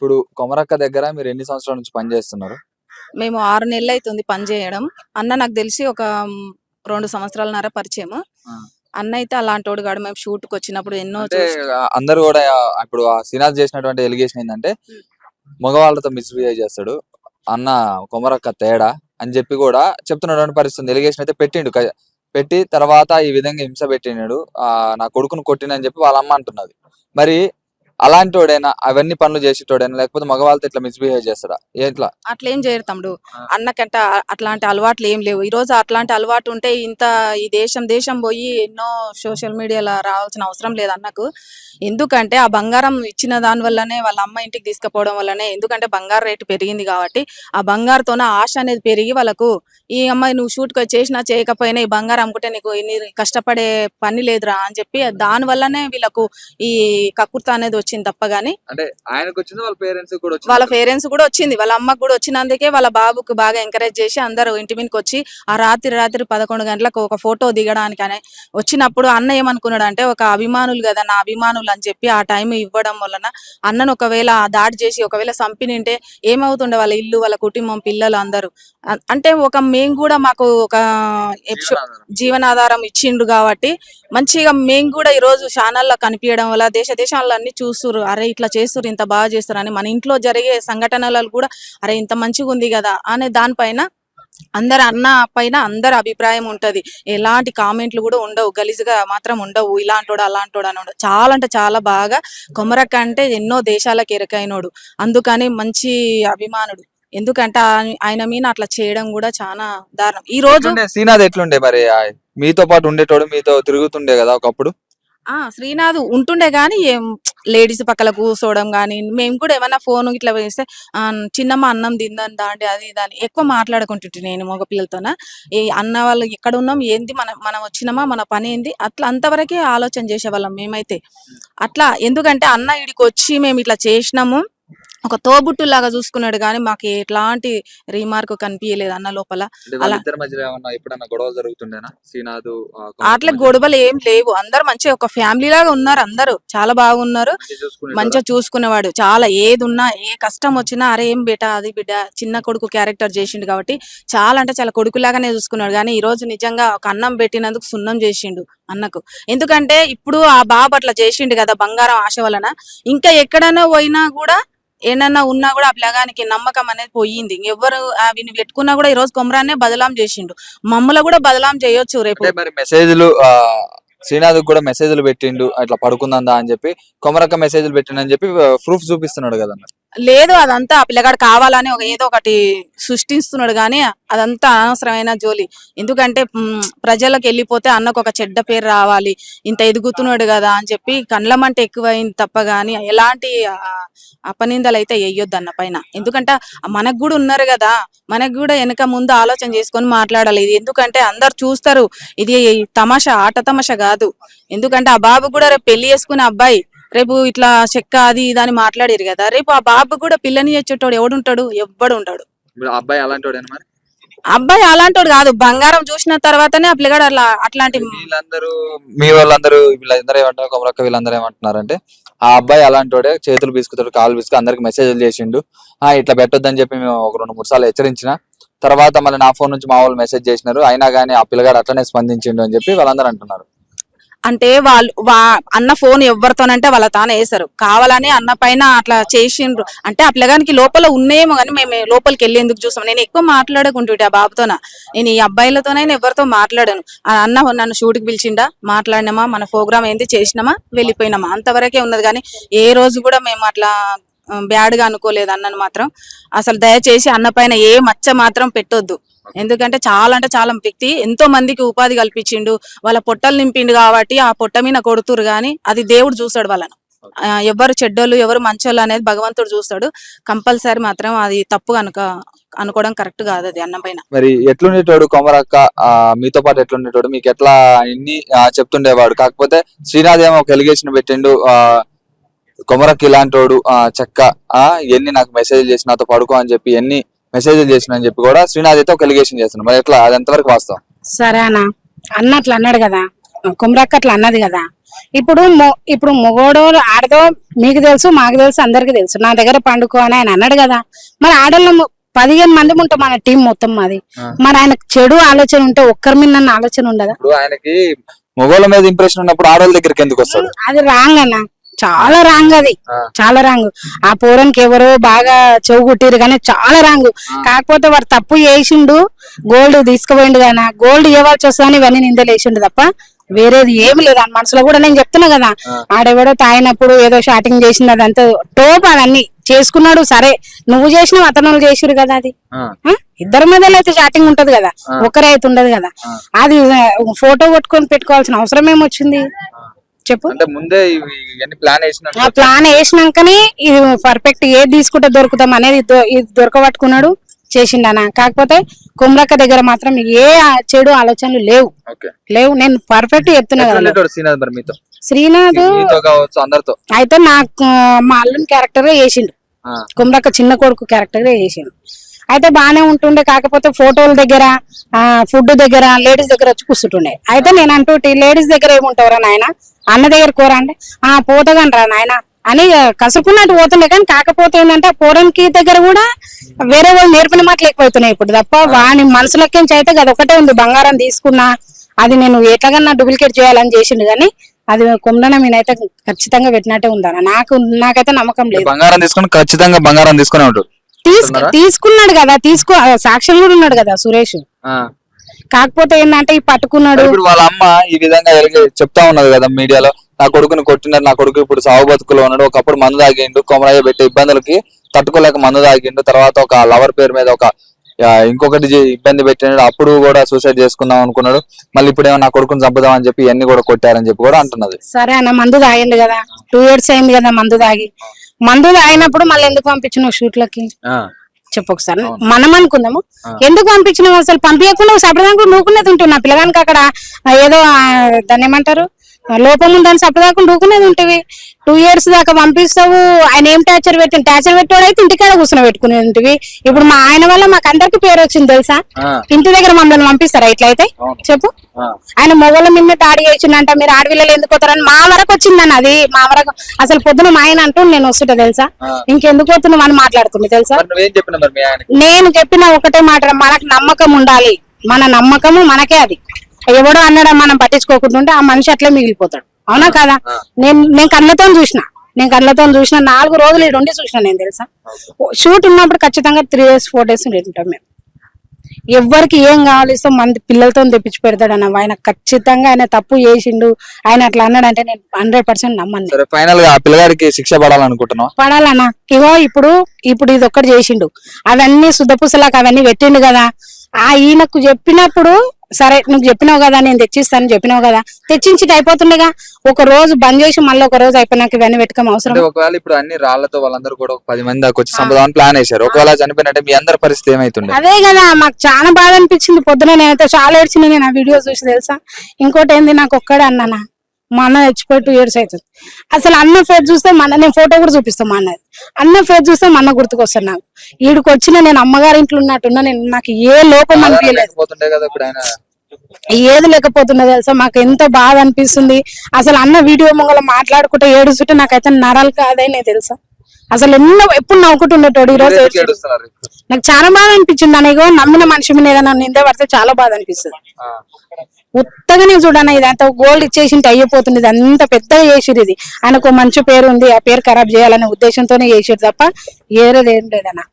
ఇప్పుడు కొమరక్క దగ్గర మీరు ఎన్ని సంవత్సరాల నుంచి పని చేస్తున్నారు? మేము 6 నెలలు అవుతుంది పని చేయడం. అన్న నాకు తెలిసి ఒక 2 సంవత్సరాలన్నర పరిచయము. ఆ. అన్న అయితే అలాంటోడు కాడు. మేము షూట్‌కి వచ్చినప్పుడు ఎన్నో అంటే అందరూ కూడా ఇప్పుడు ఆ శ్రీనాథ్ చేసినటువంటి ఎలిగేషన్ ఏంటంటే మగవాళ్ళతో మిస్బిహేవ్ చేస్తాడు అన్న కొమరక్క తేడా అని చెప్పి కూడా చెప్తున్నటువంటి పరిస్థితి. ఎలిగేషన్ అయితే పెట్టిండు. పెట్టి తర్వాత ఈ విధంగా హింస పెట్టినాడు, నా కొడుకును కొట్టినని చెప్పి వాళ్ళ అమ్మ అంటున్నది. మరి అలాంటి వాడైనా అవన్నీ పనులు చేసేటోడైనా లేకపోతే మగవాళ్ళతో ఇట్లా మిస్బిహేవ్ చేస్తాడా? ఎట్లా? అట్లా ఏం చేయరు తమ్ముడు. అన్నకంట అట్లాంటి అలవాట్లు ఏం లేవు. ఈ రోజు అట్లాంటి అలవాటు ఉంటే ఇంత ఈ దేశం పోయి ఎన్నో సోషల్ మీడియాలో రావాల్సిన అవసరం లేదు అన్నకు. ఎందుకంటే ఆ బంగారం ఇచ్చిన దాని వల్లనే వాళ్ళ అమ్మ ఇంటికి తీసుకుపోవడం వల్లనే, ఎందుకంటే బంగారు రేటు పెరిగింది కాబట్టి ఆ బంగారుతోనే ఆశ అనేది పెరిగి వాళ్ళకు ఈ అమ్మాయి నువ్వు షూట్‌కి చేసినా చేయకపోయినా ఈ బంగారం అమ్ముకుంటే నీకు కష్టపడే పని లేదురా అని చెప్పి దాని వల్లనే వీళ్ళకు ఈ కక్కుర్త అనేది వచ్చింది తప్ప గాని అంటే ఆయనకు వచ్చింది, వాళ్ళ పేరెంట్స్ కూడా వచ్చింది. వాళ్ళ పేరెంట్స్ కూడా వచ్చింది, వాళ్ళ అమ్మకు కూడా వచ్చినందుకే వాళ్ళ బాబుకు బాగా ఎంకరేజ్ చేసి అందరూ ఇంటి మీదకి వచ్చి ఆ రాత్రి 11 గంటలకు ఒక ఫోటో దిగడానికి అనే వచ్చినప్పుడు అన్న ఏమనుకున్నాడు అంటే ఒక అభిమానులు కదా నా అభిమానులు అని చెప్పి ఆ టైం ఇవ్వడం వలన అన్నను ఒకవేళ దాడి చేసి ఒకవేళ చంపినింటే ఏమవుతుండే వాళ్ళ ఇల్లు, వాళ్ళ కుటుంబం, పిల్లలు అందరూ. అంటే మేము కూడా మాకు ఒక జీవనాధారం ఇచ్చిండు కాబట్టి మంచిగా మేము కూడా ఈ రోజు ఛానల్లో కనిపించడం వల్ల దేశాల్లో అన్ని చూస్తురు, అరే ఇట్లా చేస్తురు, ఇంత బాగా చేస్తారు అని. మన ఇంట్లో జరిగే సంఘటనలు కూడా అరే ఇంత మంచిగా ఉంది కదా అనే దానిపైన అందరు అన్న పైన అందరి అభిప్రాయం ఉంటది. ఎలాంటి కామెంట్లు కూడా ఉండవు, గలీజుగా మాత్రం ఉండవు. ఇలాంటోడు అలాంటోడు అని ఉండవు. చాలా అంటే చాలా బాగా కొమరక్క అంటే ఎన్నో దేశాలకు ఎరకైనోడు, అందుకని మంచి అభిమానుడు. ఎందుకంటే ఆయన మీద అట్లా చేయడం కూడా చాలా దారుణం. ఈ రోజు శ్రీనాథ్ ఎట్లుండే మరి? మీతో పాటు ఉండేటోడు, మీతో తిరుగుతుండే కదా ఒకప్పుడు? శ్రీనాథ్ ఉంటుండే గాని లేడీస్ పక్కల కూర్చోవడం గానీ, మేము కూడా ఏమన్నా ఫోన్ ఇట్లా వేస్తే చిన్నమ్మ అన్నం తిందని దాండి అది దాన్ని ఎక్కువ మాట్లాడుకుంటుంటే నేను మగ పిల్లలతోన ఈ అన్న వాళ్ళు ఎక్కడ ఉన్నాం ఏంది మనం వచ్చినామా మన పని ఏంది అట్లా అంతవరకే ఆలోచన చేసేవాళ్ళం మేమైతే. అట్లా ఎందుకంటే అన్న ఈడికి వచ్చి మేము ఇట్లా చేసినాము ఒక తోబుట్టు లాగా చూసుకున్నాడు కానీ మాకు ఎట్లాంటి రీమార్క్ కనిపించలేదు అన్న లోపల. అలా ఎప్పుడన్నా గొడవలు జరుగుతుండేనా శ్రీనాథ్? అట్లా గొడవలు ఏం లేవు, అందరు మంచిగా ఒక ఫ్యామిలీ లాగా ఉన్నారు, అందరూ చాలా బాగున్నారు, మంచిగా చూసుకునేవాడు. చాలా ఏది ఉన్నా ఏ కష్టం వచ్చినా అరే ఏం బిడ్డ అది బిడ్డ చిన్న కొడుకు క్యారెక్టర్ చేసిండు కాబట్టి చాలా అంటే చాలా కొడుకులాగానే చూసుకున్నాడు. కానీ ఈ రోజు నిజంగా ఒక అన్నం పెట్టినందుకు సున్నం చేసిండు అన్నకు. ఎందుకంటే ఇప్పుడు ఆ బాబు అట్లా చేసిండు కదా బంగారం ఆశ వలన, ఇంకా ఎక్కడైనా పోయినా కూడా ఏమన్నా ఉన్నా కూడా ఆ పిల్లగానికి నమ్మకం అనేది పోయింది. ఎవరు విని పెట్టుకున్నా కూడా ఈ రోజు కొమరాన్నే బదలాం చేసిండు, మమ్మల్ని కూడా బదలాం చేయొచ్చు రేపు. మెసేజ్లు శ్రీనాథ్ కూడా మెసేజ్లు పెట్టిండు అట్లా పడుకుందా అని చెప్పి, కొమరక్క మెసేజ్లు పెట్టిండని చెప్పి ప్రూఫ్ చూపిస్తున్నాడు కదా. లేదు, అదంతా ఆ పిల్లగాడు కావాలని ఏదో ఒకటి సృష్టిస్తున్నాడు కానీ అదంతా అనవసరమైన జోలి. ఎందుకంటే ప్రజలకు వెళ్ళిపోతే అన్నకు ఒక చెడ్డ పేరు రావాలి, ఇంత ఎదుగుతున్నాడు కదా అని చెప్పి కండ్లమంటే ఎక్కువైంది తప్ప గాని ఎలాంటి అపనిందలు అయితే వేయొద్దు అన్న పైన. ఎందుకంటే మనకు కూడా ఉన్నారు కదా, మనకు కూడా వెనక ముందు ఆలోచన చేసుకొని మాట్లాడాలి. ఇది ఎందుకంటే అందరు చూస్తారు, ఇది తమాషా ఆట తమాషా కాదు. ఎందుకంటే ఆ బాబు కూడా రేపు పెళ్లి చేసుకునే అబ్బాయి, రేపు ఇట్లా చెక్క అది ఇదని మాట్లాడారు కదా, రేపు ఆ బాబు కూడా పిల్లని వచ్చేటోడు ఎవడుంటాడు? ఎవ్వడు ఉంటాడు. అబ్బాయి అలాంటి అబ్బాయి అలాంటోడు కాదు, బంగారం చూసిన తర్వాతనే ఆ పిల్లగాడు అట్లాంటి. వీళ్ళందరూ మీ వాళ్ళందరూ వీళ్ళందరూ ఏమంటారు, కొమరక్క వీళ్ళందరూ ఏమంటున్నారంటే ఆ అబ్బాయి అలాంటోడే, చేతులు బీసుకుతాడు, కాలు బీసుకు అందరికి మెసేజ్లు చేసిండు, ఇట్లా పెట్టొద్దని చెప్పి మేము ఒక 2-3 సార్లు హెచ్చరించిన తర్వాత మళ్ళీ నా ఫోన్ నుంచి మా వాళ్ళు మెసేజ్ చేసినారు, అయినా కానీ ఆ పిల్లగాడు అట్లనే స్పందించిండు అని చెప్పి వాళ్ళందరూ అంటున్నారు. అంటే వాళ్ళు అన్న ఫోన్ ఎవరితోనంటే వాళ్ళ తానే వేసారు, కావాలని అన్న పైన అట్లా చేసిండ్రు. అంటే ఆ పిల్లగానికి లోపల ఉన్నాయేమో కానీ మేము లోపలికి వెళ్ళేందుకు చూసాం. నేను ఎక్కువ మాట్లాడుకుంటుంటే ఆ బాబుతోన, నేను ఈ అబ్బాయిలతోనైనా ఎవరితో మాట్లాడాను. అన్న నన్ను షూట్కి పిలిచిండా, మాట్లాడినామా, మన ప్రోగ్రామ్ ఏంది చేసినామా, వెళ్ళిపోయినామా, అంతవరకే ఉన్నది. కానీ ఏ రోజు కూడా మేము అట్లా బ్యాడ్ గా అనుకోలేదు అన్నను మాత్రం. అసలు దయచేసి అన్న పైన ఏ మచ్చ మాత్రం పెట్టొద్దు. ఎందుకంటే చాలా అంటే చాలా వ్యక్తి ఎంతో మందికి ఉపాధి కల్పించిండు, వాళ్ళ పొట్టలు నింపిండు కాబట్టి ఆ పొట్ట మీద కొడుతురు కానీ అది దేవుడు చూస్తాడు వాళ్ళను. ఎవరు చెడ్డోళ్ళు ఎవరు మంచోళ్ళు అనేది భగవంతుడు చూస్తాడు. కంపల్సరీ మాత్రం అది తప్పు అనుకోవడం కరెక్ట్ కాదు అది అన్న పైన. మరి ఎట్లుండేటోడు కొమరక్క మీతో పాటు ఎట్లుండేటోడు, మీకు ఎట్లా ఇన్ని చెప్తుండేవాడు? కాకపోతే శ్రీనాథ్ ఏమో ఒక ఎలిగేషన్ పెట్టిండు, కొమరక్క ఇలాంటోడు చెక్క ఎన్ని నాకు మెసేజ్ చేసి నాతో పడుకో అని చెప్పి ఎన్ని మెసేజ్లు చేసిన అని చెప్పి కూడా శ్రీనాథ్ అయితే ఒక ఎలిగేషన్ చేస్తున్నాడు. మరి ఎట్లా, అది ఎంతవరకు వాస్తవం? సరే అన్న అట్లా అన్నాడు కదా, కొమరక్క అట్లా అన్నది కదా, ఇప్పుడు మొగోడో ఆడదో మీకు తెలుసు మాకు తెలుసు అందరికి తెలుసు. నా దగ్గర పండుకో అని ఆయన అన్నాడు కదా. మరి ఆడోళ్ళము 15 మంది ఉంటాం మన టీం మొత్తం మాది. మరి ఆయనకు చెడు ఆలోచన ఉంటే ఒక్కరి మీద నన్ను ఆలోచన ఉండదా? ఇప్పుడు ఆయనకి మొగోళ్ళ మీద ఇంప్రెషన్ ఉన్నప్పుడు ఆడవాళ్ళ దగ్గరికి ఎందుకు వస్తాడు? అది రాంగ్ అన్న, చాలా రాంగ్. అది చాలా రాంగ్. ఆ పోరానికి ఎవరో బాగా చెవు కుట్టిరు కానీ చాలా రాంగ్. కాకపోతే వాడు తప్పు చేసిండు, గోల్డ్ తీసుకుపోయిండు కానీ గోల్డ్ ఇవ్వాల్సి వస్తుందని ఇవన్నీ నిందలు వేసిండు తప్ప వేరేది ఏమి లేదు ఆయన మనసులో. కూడా నేను చెప్తున్నా కదా, ఆడెవడో తాగినప్పుడు ఏదో షాటింగ్ చేసింది అదంతా టోప్, అవన్నీ చేసుకున్నాడు. సరే నువ్వు చేసినావు, అతను చేసిరు కదా. అది ఇద్దరి మధ్యలో అయితే షాటింగ్ ఉంటది కదా, ఒకరే అయితే ఉండదు కదా. అది ఫోటో కొట్టుకొని పెట్టుకోవాల్సిన అవసరం ఏమొచ్చింది చెప్పు? అంటే ముందే ఆ ప్లాన్ వేసినాకనే ఇది పర్ఫెక్ట్ ఏది తీసుకుంటే దొరుకుతాం అనేది ఇది దొరకబట్టుకున్నాడు, చేసిండనా. కాకపోతే కుమ్రక్క దగ్గర మాత్రం ఏ చెడు ఆలోచనలు లేవు. నేను పర్ఫెక్ట్ చెప్తున్నా కదా. శ్రీనాథ్ అయితే నాకు మా అల్లుని క్యారెక్టర్ వేసిండు, కుమ్రక్క చిన్న కొడుకు క్యారెక్టర్ వేసిండు. అయితే బానే ఉంటుండే. కాకపోతే ఫోటోల దగ్గర, ఫుడ్ దగ్గర, లేడీస్ దగ్గర వచ్చి కూర్చుంటుండే. అయితే నేను అంటూ లేడీస్ దగ్గర ఏముంటావురా నాయన, అన్న దగ్గర కోరా అంటే పోతగాని రా నాయన అని కసుకున్నట్టు పోతుండే. కానీ కాకపోతే ఏంటంటే పోరానికి దగ్గర కూడా వేరే వాళ్ళు నేర్పిన మాటలు ఎక్కువైతున్నాయి ఇప్పుడు తప్ప వాని మనసులకేంచి అయితే అది ఒకటే ఉంది. బంగారం తీసుకున్నా అది నేను ఎట్లాగన్నా డూప్లికేట్ చేయాలని చేసిండు కానీ అది కొమ్మన మీనైతే ఖచ్చితంగా పెట్టినట్టే ఉందన్న. నాకైతే నమ్మకం లేదు. బంగారం తీసుకుని ఖచ్చితంగా బంగారం తీసుకునే ఉంటాడు. తీసుకున్నాడు కదా, సాక్ష్యం కూడా ఉన్నాడు కదా సురేష్. కాకపోతే ఏంటంటే ఈ పట్టుకున్నాడు. ఇప్పుడు వాళ్ళ అమ్మ ఈ విధంగా చెప్తా ఉన్నది కదా మీడియాలో, నా కొడుకుని కొట్టినారు, నా కొడుకు ఇప్పుడు సాగు బతుకులో ఉన్నాడు, ఒకప్పుడు మందు తాగిండు, కొమరయ్య పెట్టే ఇబ్బందులకి తట్టుకోలేక మందు తాగిండు, తర్వాత ఒక లవర్ పేరు మీద ఇంకొకటి ఇబ్బంది పెట్టినాడు, అప్పుడు కూడా సూసైడ్ చేసుకుందాం అనుకున్నాడు, మళ్ళీ ఇప్పుడు ఏమో నా కొడుకుని చంపుదాం అని చెప్పి ఇవన్నీ కూడా కొట్టారని చెప్పి కూడా అంటున్నది. సరే అన్న, మందు తాగిండు కదా, 2 years అయింది కదా మందు తాగినప్పుడు మళ్ళీ ఎందుకు పంపించినావు షూట్లకి చెప్పు ఒకసారి. మనం అనుకుందాము ఎందుకు పంపించినావు, అసలు పంపించకుండా సపడదాకా నూకునేది ఉంటుంది. నా పిల్లగానికి అక్కడ ఏదో దాన్ని ఏమంటారు లోపం ఉందని సపడదాకా నూకునేది ఉంటుంది. 2 years దాకా పంపిస్తావు. ఆయన ఏం టార్చర్ పెట్టాడు అయితే ఇంటికాడ కూర్చొని పెట్టుకునేది. ఇప్పుడు మా ఆయన వల్ల మాకు అందరికి పేరు వచ్చింది తెలుసా. ఇంటి దగ్గర మమ్మల్ని పంపిస్తారా ఇట్లయితే చెప్పు? ఆయన మొగల మీద దాడి చేసిందంట, మీరు ఆడపిల్లలు ఎందుకు పోతారని మా వరకు వచ్చిందని. అది మా వరకు అసలు పొద్దున మా ఆయన అంటూ నేను వస్తుంటా తెలుసా, ఇంకెందుకు పోతున్నావు అని మాట్లాడుతుంది తెలుసా. నేను చెప్పిన ఒకటే మాట, మనకు నమ్మకం ఉండాలి, మన నమ్మకము మనకే. అది ఎవడో అన్నాడా మనం పట్టించుకోకుండా ఆ మనిషి అట్లే మిగిలిపోతాడు. అవునా కదా? నేను కళ్ళతో చూసిన 4 రోజులు ఇటు ఉండి చూసిన నేను తెలుసా. షూట్ ఉన్నప్పుడు ఖచ్చితంగా 3 days 4 days ఉంటాం మేము. ఎవరికి ఏం కావాలి మంది పిల్లలతో తెప్పించి పెడతాడు అన్న. ఆయన ఖచ్చితంగా ఆయన తప్పు చేసిండు, ఆయన అట్లా అన్నాడంటే నేను 100% నమ్మను. ఫైనల్ గా పిల్లగాడికి శిక్ష పడాలనుకుంటున్నా. పడాలన్నా. ఇగో ఇప్పుడు ఇది ఒక్కటి చేసిండు, అవన్నీ శుద్ధపూసలాక అవన్నీ పెట్టిండు కదా. ఈయనకు చెప్పినప్పుడు సరే నువ్వు చెప్పినావు కదా, నేను తెచ్చిస్తాను చెప్పినావు కదా, తెచ్చించి అయిపోతుండగా. ఒక రోజు బంద్ చేసి మళ్ళీ ఒక రోజు అయిపోయినాక ఇవన్నీ పెట్టుకోం అవసరం. ఒకవేళ ఇప్పుడు అన్ని రాళ్లతో వాళ్ళందరూ కూడా 10 మంది దాకా వచ్చి సంపదాన్ని ప్లాన్ వేశారు, ఒకవేళ చనిపోయినట్టే మీ అందరి పరిస్థితి ఏమైతుంది? అదే కదా మాకు చాలా బాధ అనిపించింది. పొద్దున నేనైతే చాలా ఏడ్చిన నేను ఆ వీడియో చూసి తెలుసా. ఇంకోటి ఏంది, నాకు ఒక్కడే అన్నానా, మా అన్న చచ్చిపోయి 2 years అవుతుంది. అసలు అన్న ఫేస్ చూస్తే నేను ఫోటో కూడా చూపిస్తాను. మా అన్నది అన్న ఫేస్ చూస్తే మా అన్న గుర్తుకొస్తాను. నాకు ఈడికి వచ్చిన నేను అమ్మగారి ఇంట్లో ఉన్నట్టున్నా, నాకు ఏ లోపం అనిపించలేదు, ఏది లేకపోతున్నా తెలుసా. మాకు ఎంత బాధ అనిపిస్తుంది. అసలు అన్న వీడియో ముంగల మాట్లాడుకుంటే ఏడుస్తుంటే నాకైతే నరాలు కాదనే తెలుసా. అసలు ఎప్పుడు నవ్వుకుంటుండేటోడు. ఈ రోజు నాకు చాలా బాధ అనిపించింది. అనేగో నమ్మిన మనిషి మీద ఏదైనా నిందే పడితే చాలా బాధ అనిపిస్తుంది. ఉత్తగానే చూడన్న ఇదంతా గోల్డ్ ఇచ్చేసింటే అయిపోతుంది. ఇది అంత పెద్దగా చేసిరు. ఇది ఆయనకు మంచి పేరు ఉంది, ఆ పేరు ఖరాబ్ చేయాలనే ఉద్దేశంతోనే చేసిరు తప్ప ఏరేది ఏం లేదన్నా.